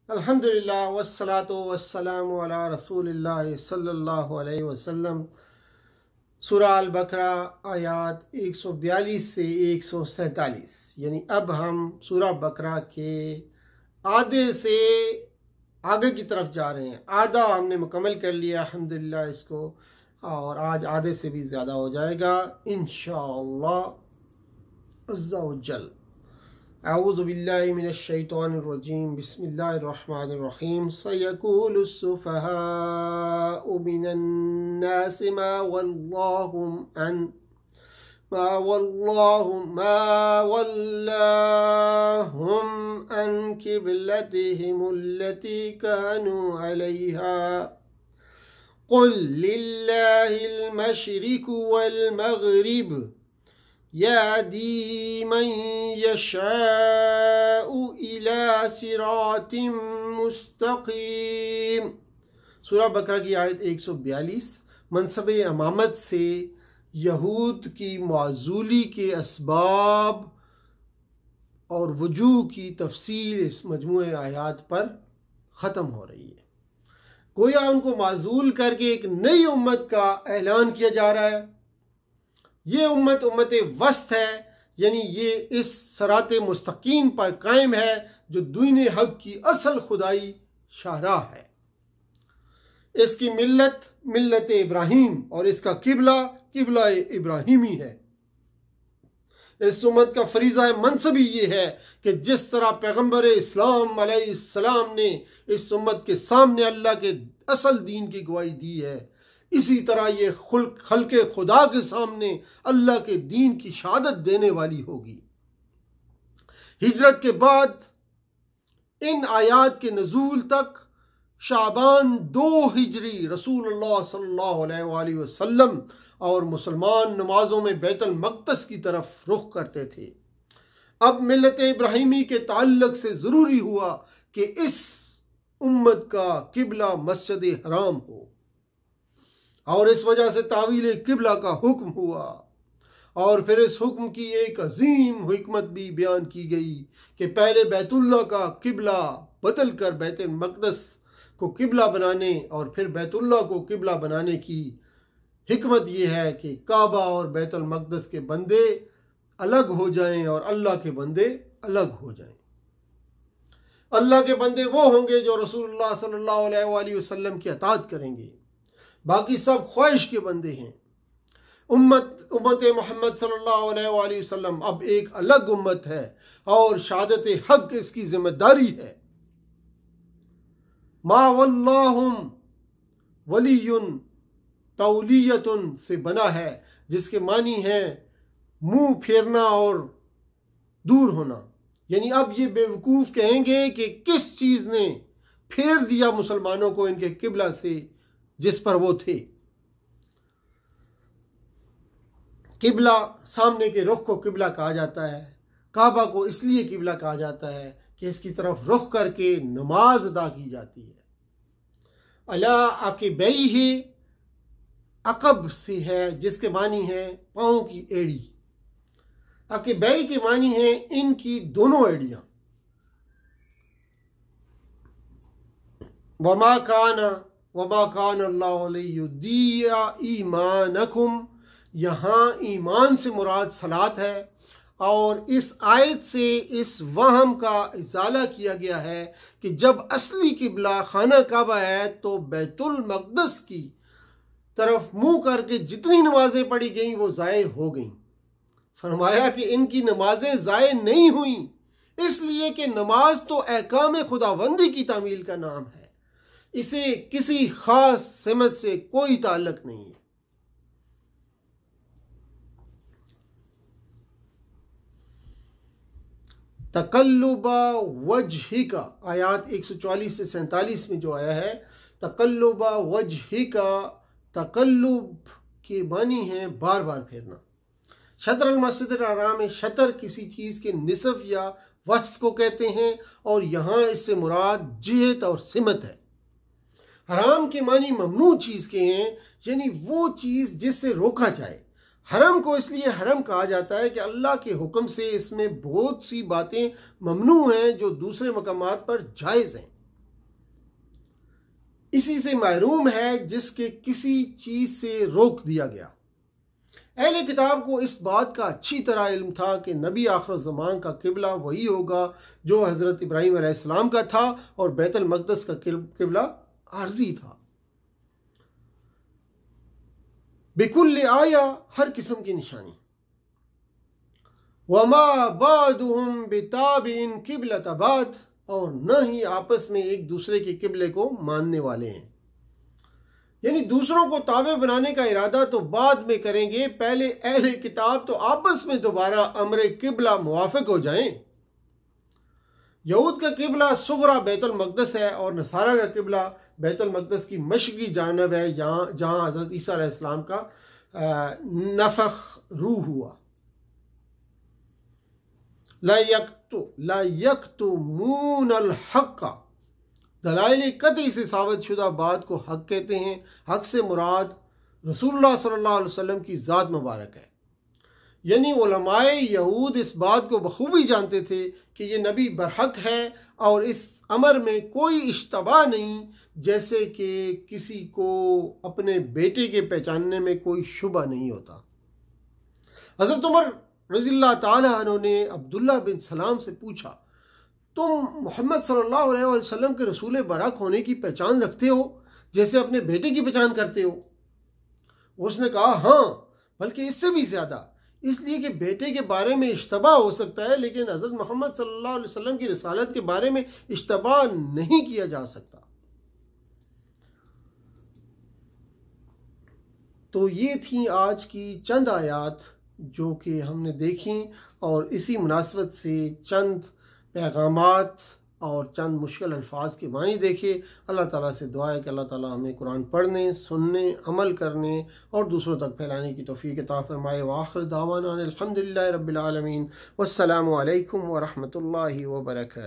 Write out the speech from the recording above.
अल्हम्दुलिल्लाह वस्सलातु वस्सलामु अला रसूलिल्लाह सल्लल्लाहु अलैहि वसल्लम। सूरा अल बकरा आयात 142 से 147, यानी अब हम सूरा बकरा के आधे से आगे की तरफ जा रहे हैं। आधा हमने मुकम्मल कर लिया अल्हम्दुलिल्लाह इसको, और आज आधे से भी ज़्यादा हो जाएगा इंशाअल्लाह अज़्ज़ा व जल। अऊज़ु बिल्लाहि मिनश शैतानिर रजीम, बिस्मिल्लाहिर रहमानिर रहीम। सयक़ूलु सुफ़हाउ मिनन नासि मा वल्लाहुम अन क़िबलतिहिमुल्लती कानू अलैहा क़ुल लिल्लाहिल मशरिक़ु वल मग़रिब यहदी मन यशाउ इला सिरातिम मुस्तकीम। सूरा बकरा की आयत 142 मनसब अमामत से यहूद की माजूली के असबाब और वजूह की तफसील इस मजमूए आयात पर ख़त्म हो रही है। गोया उनको माजूल करके एक नई उम्मत का ऐलान किया जा रहा है। ये उम्मत उम्मत वस्त है, यानी ये इस सराते मुस्तकीम पर कायम है जो दीन हक की असल खुदाई शाहराह है। इसकी मिल्लत मिल्लत इब्राहीम और इसका किबला किबला इब्राहीमी है। इस उम्मत का फरीज़ा मनसबी ये है कि जिस तरह पैगम्बर इस्लाम अलैहिस्सलाम ने इस उम्मत के सामने अल्लाह के असल दीन की गवाही दी है, इसी तरह ये खल्के खुदा के सामने अल्लाह के दीन की शहादत देने वाली होगी। हिजरत के बाद इन आयात के नज़ूल तक शाबान 2 हिजरी रसूलुल्लाह सल्लल्लाहु अलैहि वसल्लम और मुसलमान नमाजों में बैतुल मक़दस की तरफ रुख करते थे। अब मिल्लत इब्राहीमी के ताल्लुक से ज़रूरी हुआ कि इस उम्मत का किबला मस्जिद हराम हो, और इस वजह से तावील किबला का हुक्म हुआ। और फिर इस हुक्म की एक अजीम हिकमत भी बयान की गई कि पहले बैतुल्लाह का किबला बदल कर बैतुल मक़दस को किबला बनाने और फिर बैतुल्लाह को किबला बनाने की हिकमत यह है कि काबा और बैतुल मक़दस के बंदे अलग हो जाएं और अल्लाह के बंदे अलग हो जाएं। अल्लाह के बंदे वो होंगे जो रसूलुल्लाह सल्लल्लाहु अलैहि वसल्लम की अताअत करेंगे, बाकी सब ख्वाहिश के बंदे हैं। उम्मत मोहम्मद सल्लल्लाहु अलैहि वसल्लम अब एक अलग उम्मत है और शहादत हक इसकी जिम्मेदारी है। मा वल्लाहुम वलियुन तौलियतुन से बना है, जिसके मानी है मुंह फेरना और दूर होना। यानी अब ये बेवकूफ़ कहेंगे कि किस चीज़ ने फेर दिया मुसलमानों को इनके किबला से जिस पर वो थे। किबला सामने के रुख को किबला कहा जाता है। काबा को इसलिए किबला कहा जाता है कि इसकी तरफ रुख करके नमाज अदा की जाती है। अला अक़बैहि अक़ब से है, जिसके मानी है पाँव की एड़ी। अक़बै के मानी है इनकी दोनों एड़ियाँ। वमा कान अल्लाहु लियुद्दिअ ईमानकुम, यहाँ ईमान से मुराद सलात है। और इस आयत से इस वहम का इज़ाला किया गया है कि जब असली किबला खाना काबा है तो बैतुल मक़दस की तरफ मुंह करके जितनी नमाजें पढ़ी गईं वो ज़ाय हो गईं। फरमाया कि इनकी नमाजें ज़ाय नहीं हुई, इसलिए कि नमाज तो अहकाम खुदावंदी की तामील का नाम है, इसे किसी खास सिमत से कोई ताल्लुक नहीं है। तकल्लुबा वजहिका आयात 144 से 47 में जो आया है, तकल्लुबा वजहिका, तकल्लुब के मानी है बार बार फेरना। शतर अल मस्जिद हराम में शतर किसी चीज़ के निसफ या वस्त को कहते हैं, और यहाँ इससे मुराद जिहत और सिमत है। हराम के मानी ममनू चीज़ के हैं, यानी वो चीज़ जिससे रोका जाए। हरम को इसलिए हरम कहा जाता है कि अल्लाह के हुक्म से इसमें बहुत सी बातें ममनू हैं जो दूसरे मकामात पर जायज़ हैं। इसी से महरूम है जिसके किसी चीज से रोक दिया गया। अहले किताब को इस बात का अच्छी तरह इल्म था कि नबी आखिर ज़मान का किबला वही होगा जो हज़रत इब्राहीम अलैहिस्सलाम का था और बैतुल मक़दस का किबला आर्जी था। बिकुल्ल आया, हर किस्म की निशानी। वमा बादुहुम बिताबिन किबलत बाद, और न ही आपस में एक दूसरे के किबले को मानने वाले हैं। यानी दूसरों को ताबे बनाने का इरादा तो बाद में करेंगे, पहले अहले किताब तो आपस में दोबारा अमरे किबला मुवाफिक हो जाएं। यहूद का किबला सुगरा बैतुल मक़दस है और नसारा का किबला बैतुल मक़दस की मशरक़ी जानब है, जहाँ हज़रत ईसा अलैहिस्सलाम का नफ़ख़ रूह हुआ। ला यक्तुमूनल हक़्क़, दलाइल कतई से साबित शुदा बात को हक कहते हैं। हक से मुराद रसूलुल्लाह सल्लल्लाहु अलैहि वसल्लम की ज़ात मुबारक है। यानी उलमाए यहूद इस बात को बखूबी जानते थे कि ये नबी बरहक है और इस अमर में कोई इश्तबा नहीं, जैसे कि किसी को अपने बेटे के पहचानने में कोई शुबा नहीं होता। हज़रत उमर रज़ियल्लाहु ताला अन्हु ने अब्दुल्लाह बिन सलाम से पूछा, तुम मोहम्मद सल्लल्लाहु अलैहि वसल्लम के रसूल बरहक होने की पहचान रखते हो जैसे अपने बेटे की पहचान करते हो? उसने कहा, हाँ, बल्कि इससे भी ज़्यादा, इसलिए कि बेटे के बारे में इश्तबा हो सकता है लेकिन हज़रत मोहम्मद सल्लल्लाहु अलैहि वसल्लम की रिसालत के बारे में इश्तबा नहीं किया जा सकता। तो ये थी आज की चंद आयात जो कि हमने देखी और इसी मुनासबत से चंद पैगामात और चंद मुश्किल अल्फाज के मानी देखे। अल्लाह ताला से दुआ है कि अल्लाह ताला हमें कुरान पढ़ने, सुनने, अमल करने और दूसरों तक फैलाने की तौफीक अता फरमाए। व आखिर दावाना अल्हम्दुलिल्लाहि रब्बिल आलमीन। वस्सलामु अलैकुम व रहमतुल्लाहि व बरकातहू।